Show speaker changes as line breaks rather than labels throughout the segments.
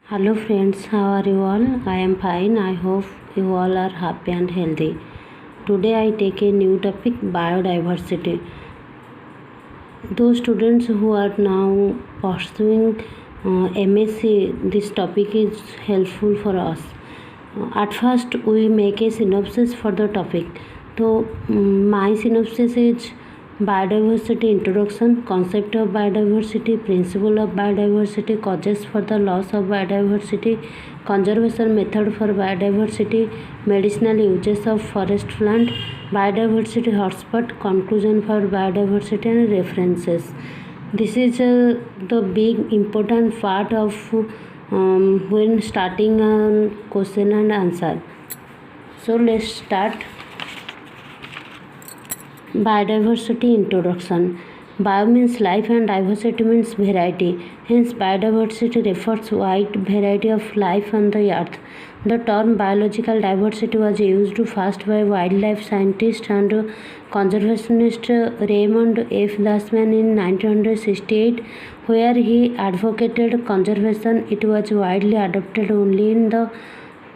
Hello friends, how are you all? I am fine. I hope you all are happy and healthy. Today I take a new topic, biodiversity. Those students who are now pursuing MSc, this topic is helpful for us. At first we make a synopsis for the topic. So my synopsis is biodiversity introduction, concept of biodiversity, principle of biodiversity, causes for the loss of biodiversity, conservation method for biodiversity, medicinal uses of forest plant, biodiversity hotspot, conclusion for biodiversity and references. This is the big important part of when starting a question and answer. So let's start. Biodiversity introduction. Bio means life and diversity means variety. Hence, biodiversity refers to wide variety of life on the earth. The term biological diversity was used first by wildlife scientist and conservationist Raymond F. Glassman in 1968, where he advocated conservation. It was widely adopted only in the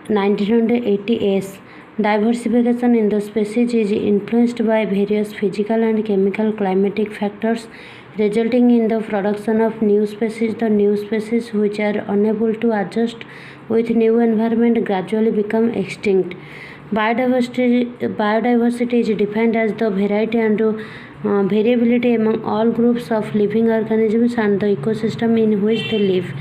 1980s. Diversification in the species is influenced by various physical and chemical climatic factors, resulting in the production of new species. The new species which are unable to adjust with new environment gradually become extinct. Biodiversity is defined as the variety and variability among all groups of living organisms and the ecosystem in which they live.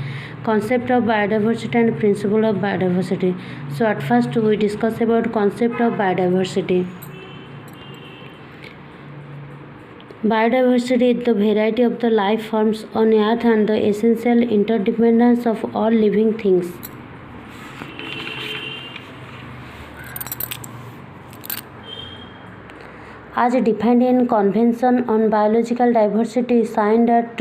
Concept of biodiversity and principle of biodiversity. So at first we discuss about concept of biodiversity. Biodiversity is the variety of the life forms on earth and the essential interdependence of all living things. As defined in Convention on Biological Diversity signed at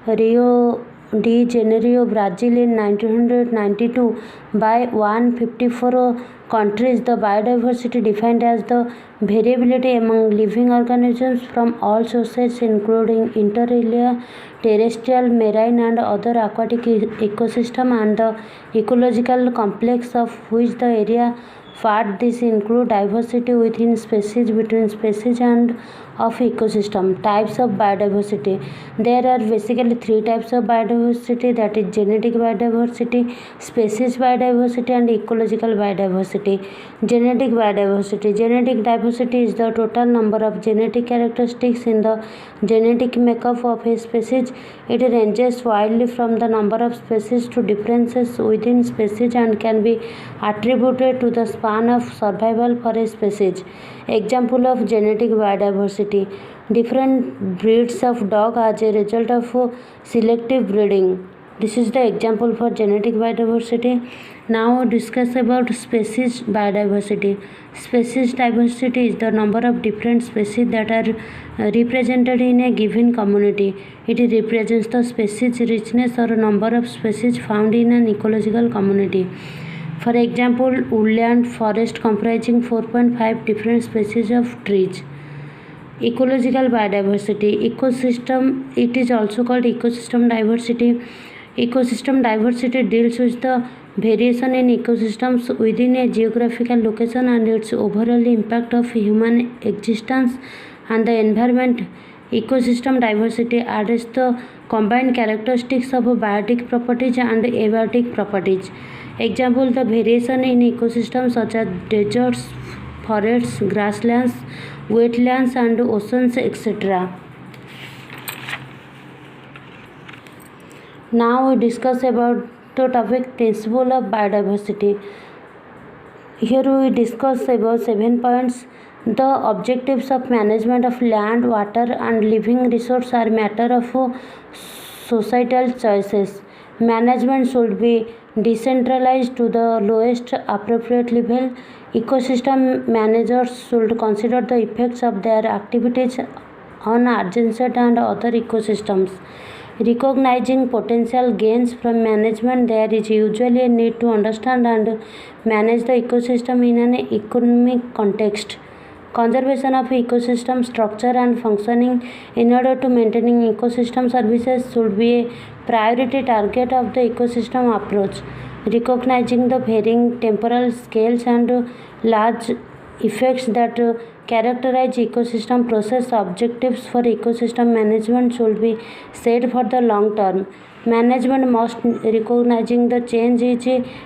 Rio de Janeiro, Brazil in 1992 by 154 countries, the biodiversity defined as the variability among living organisms from all sources including inter-alia, terrestrial, marine and other aquatic ecosystem and the ecological complex of which the area part. This include diversity within species, between species and of ecosystem. Types of biodiversity. There are basically three types of biodiversity, that is genetic biodiversity, species biodiversity and ecological biodiversity. Genetic biodiversity. Genetic diversity is the total number of genetic characteristics in the genetic makeup of a species. It ranges widely from the number of species to differences within species and can be attributed to the span of survival for a species. Example of genetic biodiversity. Different breeds of dog as a result of selective breeding. This is the example for genetic biodiversity. Now discuss about species biodiversity. Species diversity is the number of different species that are represented in a given community. It represents the species richness or number of species found in an ecological community. For example, woodland forest comprising 4.5 different species of trees. Ecological biodiversity. Ecosystem, it is also called ecosystem diversity. Ecosystem diversity deals with the variation in ecosystems within a geographical location and its overall impact of human existence and the environment. Ecosystem diversity adds the combined characteristics of biotic properties and abiotic properties. Example, the variation in ecosystems such as deserts, forests, grasslands, wetlands and oceans, etc. Now we discuss about the topic principle of biodiversity. Here we discuss about 7 points. The objectives of management of land, water and living resources are matter of societal choices. Management should be decentralized to the lowest appropriate level. Ecosystem managers should consider the effects of their activities on adjacent and other ecosystems. Recognizing potential gains from management, there is usually a need to understand and manage the ecosystem in an economic context. Conservation of ecosystem structure and functioning in order to maintaining ecosystem services should be a priority target of the ecosystem approach. recognizing the varying temporal scales and large effects that characterize ecosystem process. Objectives for ecosystem management should be set for the long term. Management must recognizing the change is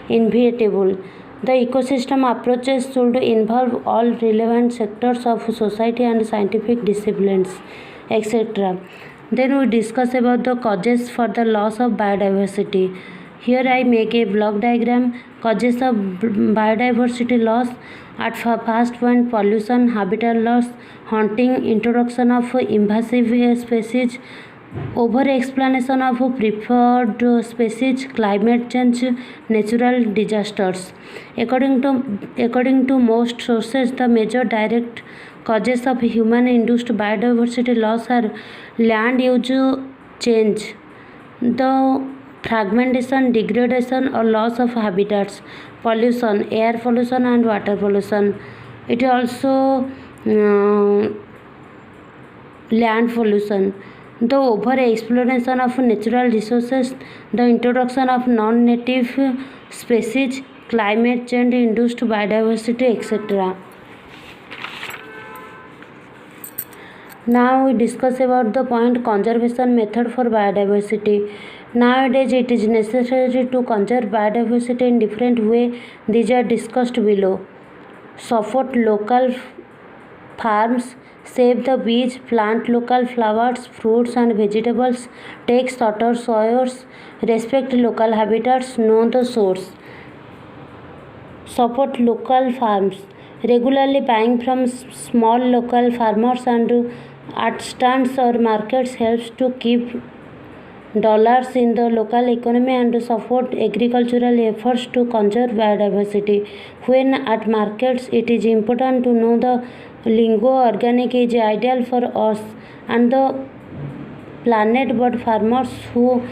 inevitable. The ecosystem approaches should involve all relevant sectors of society and scientific disciplines, etc. Then we discuss about the causes for the loss of biodiversity. Here I make a block diagram. Causes of biodiversity loss. At first point, pollution, habitat loss, hunting, introduction of invasive species, over explanation of preferred species, climate change, natural disasters. According to most sources, the major direct causes of human induced biodiversity loss are land use change, the fragmentation, degradation or loss of habitats, pollution, air pollution and water pollution. It also land pollution, the over exploration of natural resources, the introduction of non-native species, climate change induced biodiversity, etc. Now we discuss about the point conservation method for biodiversity. Nowadays it is necessary to conserve biodiversity in different way. These are discussed below. Support local farms, save the beach, plant local flowers, fruits and vegetables, take shorter soils, respect local habitats, know the source. Support local farms. Regularly buying from small local farmers and at stands or markets helps to keep dollars in the local economy and support agricultural efforts to conserve biodiversity. When at markets, it is important to know the lingo. Organic is ideal for us and the planet, but farmers who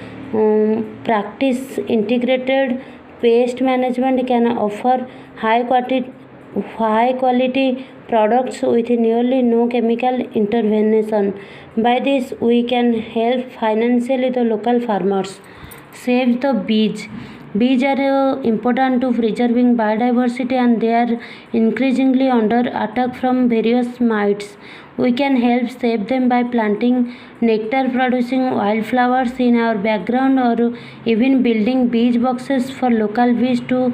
practice integrated pest management can offer high quality products with nearly no chemical intervention. By this, we can help financially the local farmers. Save the bees. Bees are important to preserving biodiversity and they are increasingly under attack from various mites. We can help save them by planting nectar producing wildflowers in our background or even building bees boxes for local bees to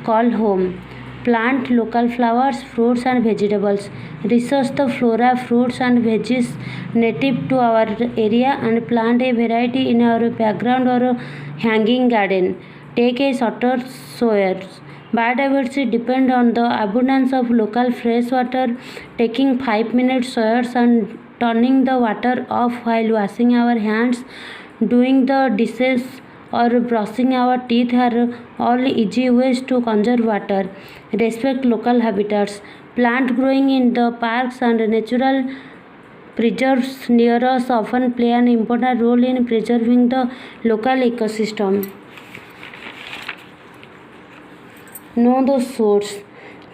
call home. Plant local flowers, fruits and vegetables. Research the flora, fruits and veggies native to our area and plant a variety in our background or hanging garden. Take a shorter showers. Biodiversity depends on the abundance of local fresh water. Taking 5-minute showers and turning the water off while washing our hands, doing the dishes or brushing our teeth are all easy ways to conserve water. Respect local habitats. Plant growing in the parks and natural preserves near us often play an important role in preserving the local ecosystem. Know the source.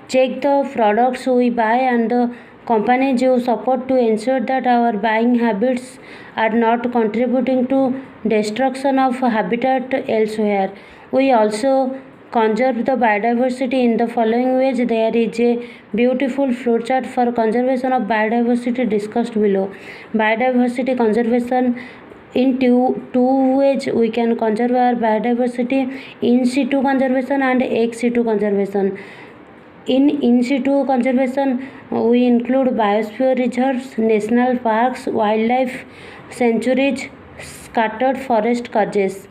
Check the products we buy and the companies you support to ensure that our buying habits are not contributing to destruction of habitat elsewhere. We also conserve the biodiversity in the following ways. There is a beautiful flowchart for conservation of biodiversity discussed below. Biodiversity conservation in two ways we can conserve our biodiversity: in situ conservation and ex situ conservation. In situ conservation, we include biosphere reserves, national parks, wildlife sanctuaries, scattered forest causes.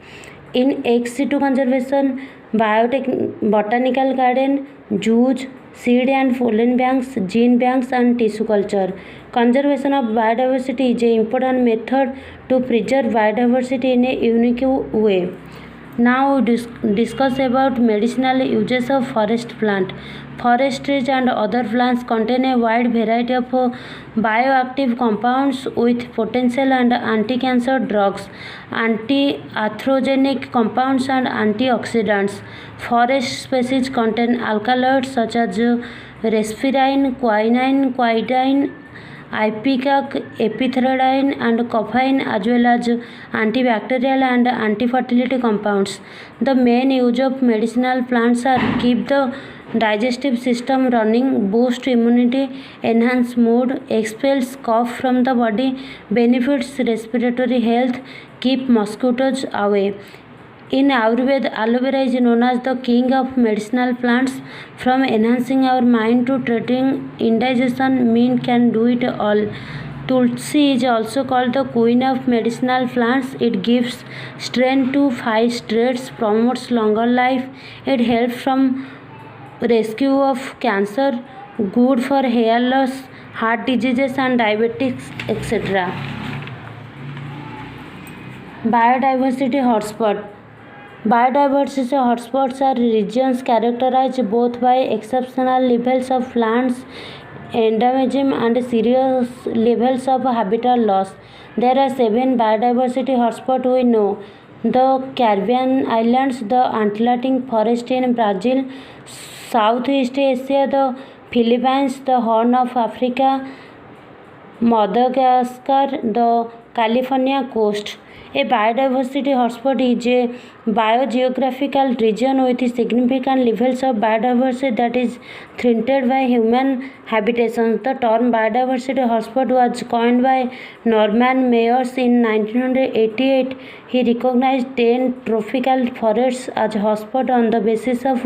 In ex situ conservation, botanical garden, zoos, seed and pollen banks, gene banks and tissue culture. Conservation of biodiversity is an important method to preserve biodiversity in a unique way. Now we discuss about medicinal uses of forest plant. Forest trees and other plants contain a wide variety of bioactive compounds with potential and anti-cancer drugs, anti-atherogenic compounds and antioxidants. Forest species contain alkaloids such as resveratrol, quinine, ipecac, epithridine and caffeine, as well as antibacterial and anti-fertility compounds. The main use of medicinal plants are keep the digestive system running, boost immunity, enhance mood, expels cough from the body, benefits respiratory health, keep mosquitoes away. In Ayurveda, aloe vera is known as the king of medicinal plants. From enhancing our mind to treating indigestion, mint can do it all. Tulsi is also called the queen of medicinal plants. It gives strength to fight stress, promotes longer life. It helps from rescue of cancer, good for hair loss, heart diseases and diabetics, etc. Biodiversity hotspot. Biodiversity hotspots are regions characterized both by exceptional levels of plants endemism and serious levels of habitat loss. There are 7 biodiversity hotspots we know: the Caribbean islands, the Atlantic forest in Brazil, Southeast Asia, the Philippines, the Horn of Africa, Madagascar, the California coast. A biodiversity hotspot is a biogeographical region with significant levels of biodiversity that is threatened by human habitations. The term biodiversity hotspot was coined by Norman Maiers in 1988. He recognized 10 tropical forests as hotspot on the basis of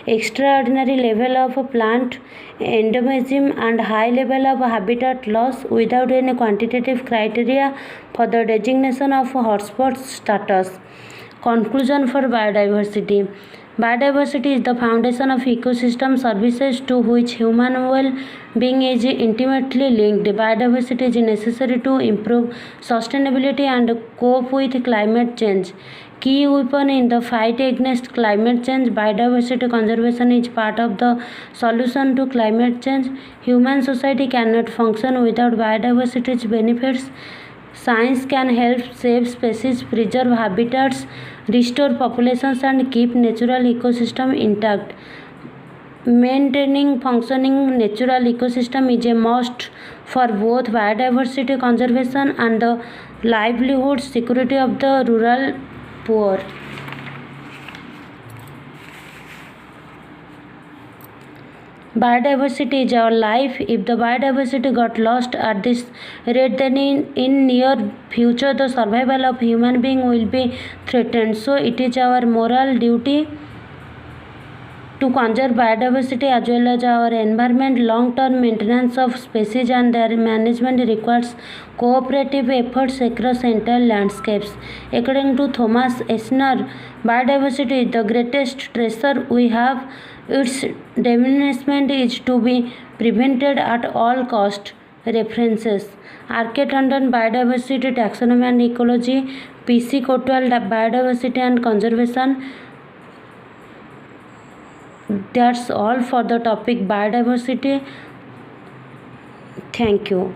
extraordinary level of plant endemism and high level of habitat loss without any quantitative criteria for the designation of hotspot status. Conclusion for biodiversity. Biodiversity is the foundation of ecosystem services to which human well-being is intimately linked. Biodiversity is necessary to improve sustainability and cope with climate change. Key weapon in the fight against climate change. Biodiversity conservation is part of the solution to climate change. Human society cannot function without biodiversity's benefits. Science can help save species, preserve habitats, restore populations and keep natural ecosystem intact. Maintaining functioning natural ecosystem is a must for both biodiversity conservation and the livelihood security of the rural poor. Biodiversity is our life. If the biodiversity got lost at this rate, then in near future the survival of human being will be threatened. So it is our moral duty to conserve biodiversity as well as our environment. Long-term maintenance of species and their management requires cooperative efforts across entire landscapes. According to Thomas Eisner, biodiversity is the greatest treasure we have. Its diminishment is to be prevented at all cost. References: R.K. Tandon, Biodiversity, Taxonomy and Ecology, P.C. Kotwal, Biodiversity and Conservation. That's all for the topic biodiversity. Thank you.